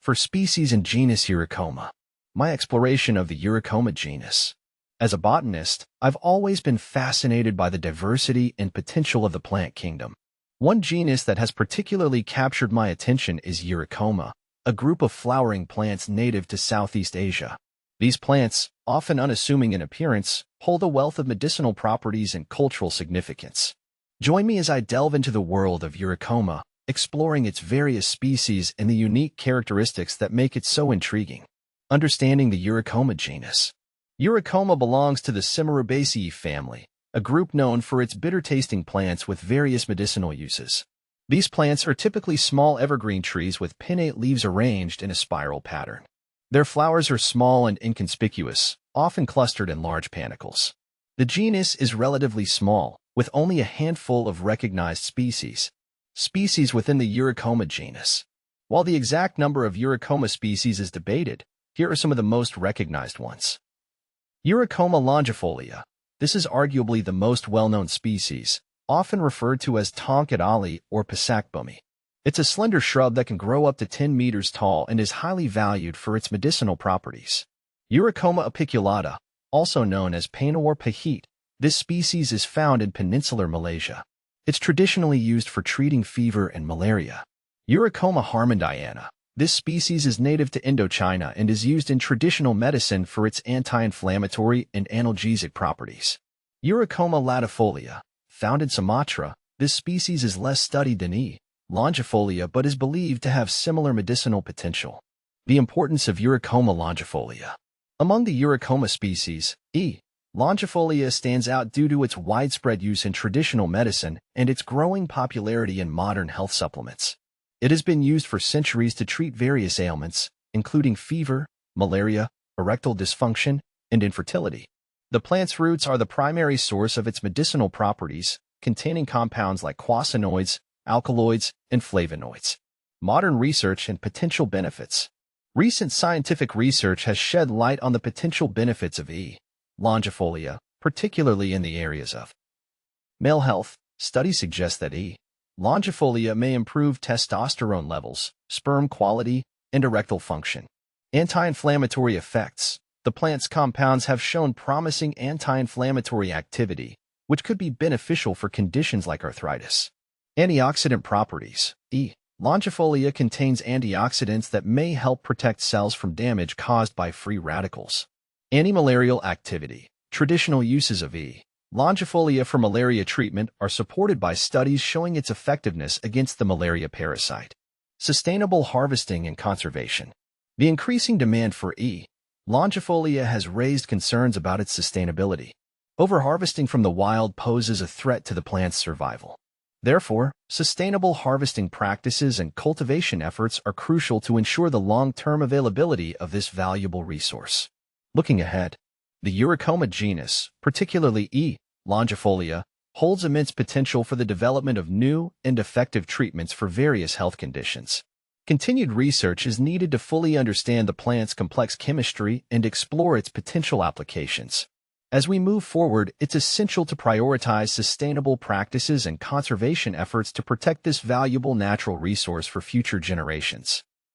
for species in genus Eurycoma. My exploration of the Eurycoma genus. As a botanist, I've always been fascinated by the diversity and potential of the plant kingdom. One genus that has particularly captured my attention is Eurycoma, a group of flowering plants native to Southeast Asia. These plants, often unassuming in appearance, hold a wealth of medicinal properties and cultural significance. Join me as I delve into the world of Eurycoma, exploring its various species and the unique characteristics that make it so intriguing. Understanding the Eurycoma genus. Eurycoma belongs to the Cimerabaceae family, a group known for its bitter-tasting plants with various medicinal uses. These plants are typically small evergreen trees with pinnate leaves arranged in a spiral pattern. Their flowers are small and inconspicuous, often clustered in large panicles. The genus is relatively small, with only a handful of recognized species. Species within the Eurycoma genus. While the exact number of Eurycoma species is debated, here are some of the most recognized ones. Eurycoma longifolia. This is arguably the most well-known species, often referred to as tonkatali or pasakbumi. It's a slender shrub that can grow up to 10 meters tall and is highly valued for its medicinal properties. Eurycoma apiculata, also known as Painawar pahit, this species is found in peninsular Malaysia. It's traditionally used for treating fever and malaria. Eurycoma harmondiana. This species is native to Indochina and is used in traditional medicine for its anti-inflammatory and analgesic properties. Eurycoma latifolia. Found in Sumatra, this species is less studied than E. longifolia but is believed to have similar medicinal potential. The importance of Eurycoma longifolia. Among the Eurycoma species, E. longifolia stands out due to its widespread use in traditional medicine and its growing popularity in modern health supplements. It has been used for centuries to treat various ailments, including fever, malaria, erectile dysfunction, and infertility. The plant's roots are the primary source of its medicinal properties, containing compounds like quasinoids, alkaloids, and flavonoids. Modern research and potential benefits. Recent scientific research has shed light on the potential benefits of E. longifolia, particularly in the areas of male health. Studies suggest that E. longifolia may improve testosterone levels, sperm quality, and erectile function. Anti-inflammatory effects. The plant's compounds have shown promising anti-inflammatory activity, which could be beneficial for conditions like arthritis. Antioxidant properties. E. longifolia contains antioxidants that may help protect cells from damage caused by free radicals. Antimalarial activity. Traditional uses of E. longifolia for malaria treatment are supported by studies showing its effectiveness against the malaria parasite. Sustainable harvesting and conservation. The increasing demand for E. longifolia has raised concerns about its sustainability. Overharvesting from the wild poses a threat to the plant's survival. Therefore, sustainable harvesting practices and cultivation efforts are crucial to ensure the long-term availability of this valuable resource. Looking ahead, the Eurycoma genus, particularly E. longifolia, holds immense potential for the development of new and effective treatments for various health conditions. Continued research is needed to fully understand the plant's complex chemistry and explore its potential applications. As we move forward, it's essential to prioritize sustainable practices and conservation efforts to protect this valuable natural resource for future generations.